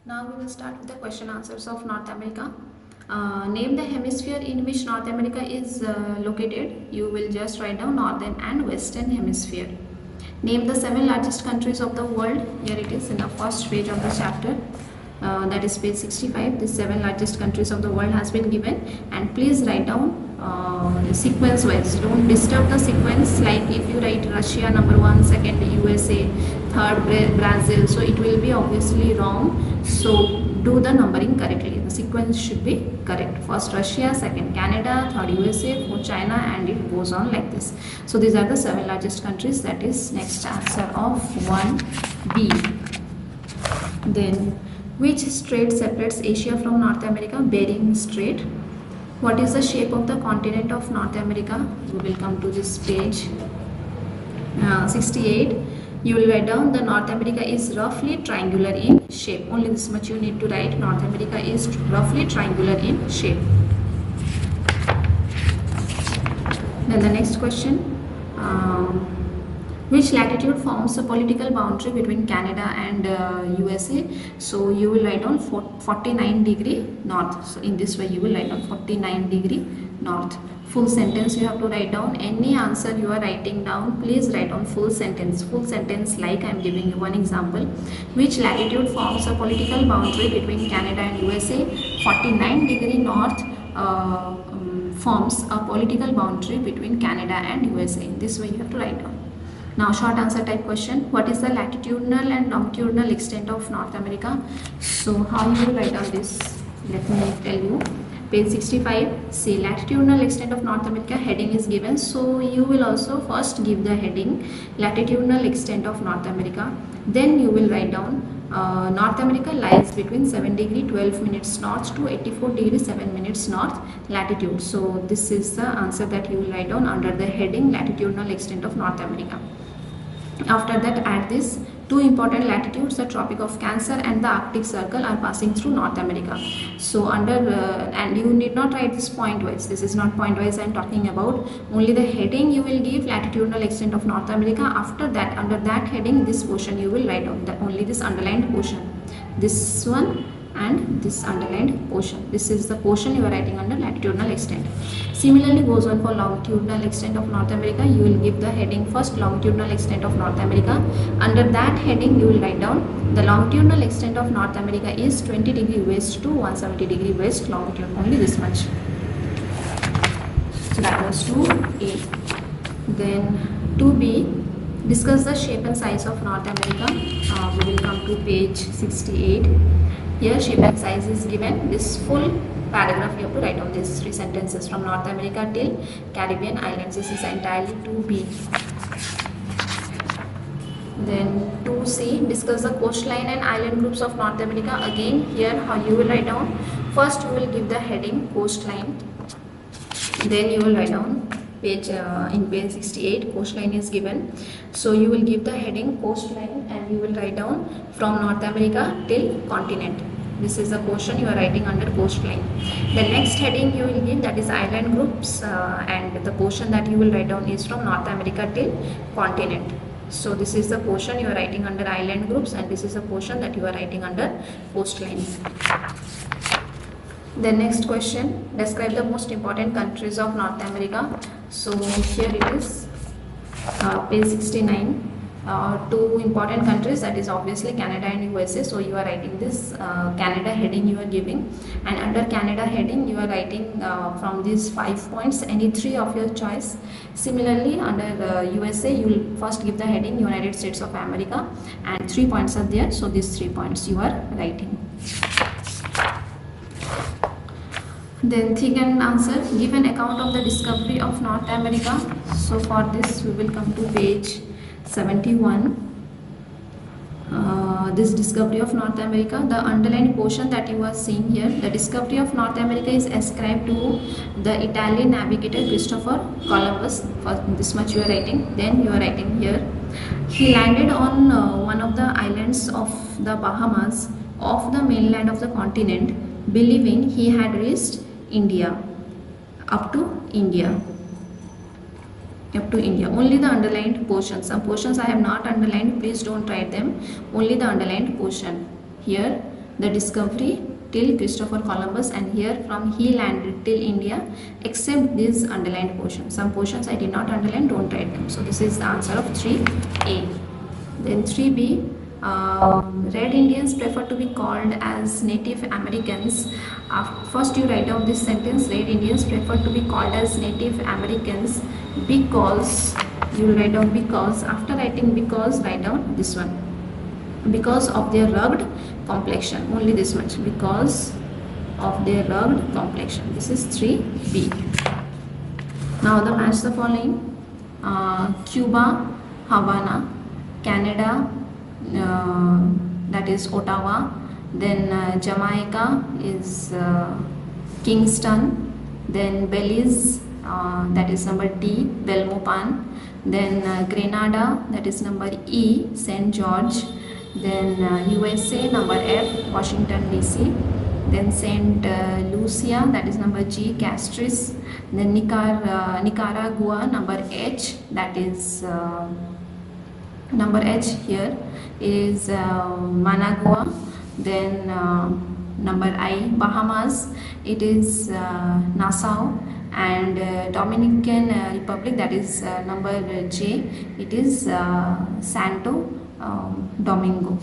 Now we will start with the question answers of North America. Name the hemisphere in which North America is located. You will just write down northern and western hemisphere. Name the 7 largest countries of the world. Here it is in the first page of the chapter. That is page 65. The 7 largest countries of the world has been given, and please write down sequence wise. Don't disturb the sequence, like if you write Russia number 1, second USA, third Brazil, so it will be obviously wrong. So do the numbering correctly. The sequence should be correct. First Russia, second Canada, third USA, fourth China, and it goes on like this. So these are the 7 largest countries. That is next answer of 1B. Then which strait separates Asia from North America? Bering Strait. What is the shape of the continent of North America? We will come to this page 68. You will write down the North America is roughly triangular in shape. Only this much you need to write. North America is roughly triangular in shape. Then the next question. Which latitude forms a political boundary between Canada and USA? So you will write down 49 degree north. So in this way you will write down 49 degree north. Full sentence you have to write down. Any answer you are writing down, please write down full sentence. Full sentence, like I am giving you one example. Which latitude forms a political boundary between Canada and USA? 49 degree north forms a political boundary between Canada and USA. In this way you have to write down. Now short answer type question. What is the latitudinal and longitudinal extent of North America? So how you will write down this? Let me tell you. Page 65. See, latitudinal extent of North America, heading is given. So you will also first give the heading latitudinal extent of North America. Then you will write down North America lies between 7 degree 12 minutes north to 84 degree 7 minutes north latitude. So this is the answer that you will write down under the heading latitudinal extent of North America. After that, add this. 2 important latitudes, the Tropic of Cancer and the Arctic Circle, are passing through North America. So under and you need not write this point wise. This is not point wise I am talking about. Only the heading you will give latitudinal extent of North America. After that, under that heading, this portion you will write down, only this underlined portion. This one and this underlined portion. This is the portion you are writing under latitudinal extent. Similarly goes on for longitudinal extent of North America. You will give the heading first, longitudinal extent of North America. Under that heading you will write down the longitudinal extent of North America is 20 degree west to 170 degree west longitude. Only this much. So that was 2A. Then 2B. Discuss the shape and size of North America. We will come to page 68. Here shape and size is given. This full paragraph you have to write down these 3 sentences from North America till Caribbean islands. This is entirely 2B. Then 2C. Discuss the coastline and island groups of North America. Again here how you will write down. First you will give the heading coastline. Then you will write down in page 68 coastline is given. So you will give the heading coastline and you will write down from North America till continent. This is the portion you are writing under coastline. The next heading you will give, that is island groups, and the portion that you will write down is from North America till continent. So this is the portion you are writing under island groups, and this is the portion that you are writing under coastline. The next question, describe the most important countries of North America. So here it is, page 69. 2 important countries, that is obviously Canada and USA. So you are writing this Canada heading you are giving, and under Canada heading you are writing from these 5 points any 3 of your choice. Similarly under USA you will first give the heading United States of America, and 3 points are there. So these 3 points you are writing. Then think and answer. Give an account of the discovery of North America. So for this we will come to page 71. This discovery of North America, the underlined portion that you are seeing here, the discovery of North America is ascribed to the Italian navigator Christopher Columbus. For this much you are writing. Then you are writing here, he landed on one of the islands of the Bahamas off the mainland of the continent, believing he had reached India, up to India. Only the underlined portion. Some portions I have not underlined, please don't write them. Only the underlined portion. Here the discovery till Christopher Columbus, and here from he landed till India, except these underlined portions. Some portions I did not underline, don't write them. So this is the answer of 3A. Then 3B, red Indians prefer to be called as Native Americans. First you write down this sentence, red Indians prefer to be called as Native Americans because, you will write down because. After writing because, write down this one, because of their rugged complexion, only this much, because of their rugged complexion. This is 3B. Now the match the following: Cuba, Havana; Canada, that is Ottawa; then Jamaica is Kingston; then Belize, that is number D, Belmopan; then Grenada, that is number E, St. George; then USA, number F, Washington DC; then St. Lucia, that is number G, Castries; then Nicaragua, number H, that is number H here is Managua; then number I, Bahamas, it is Nassau; and Dominican Republic, that is number J, it is Santo Domingo.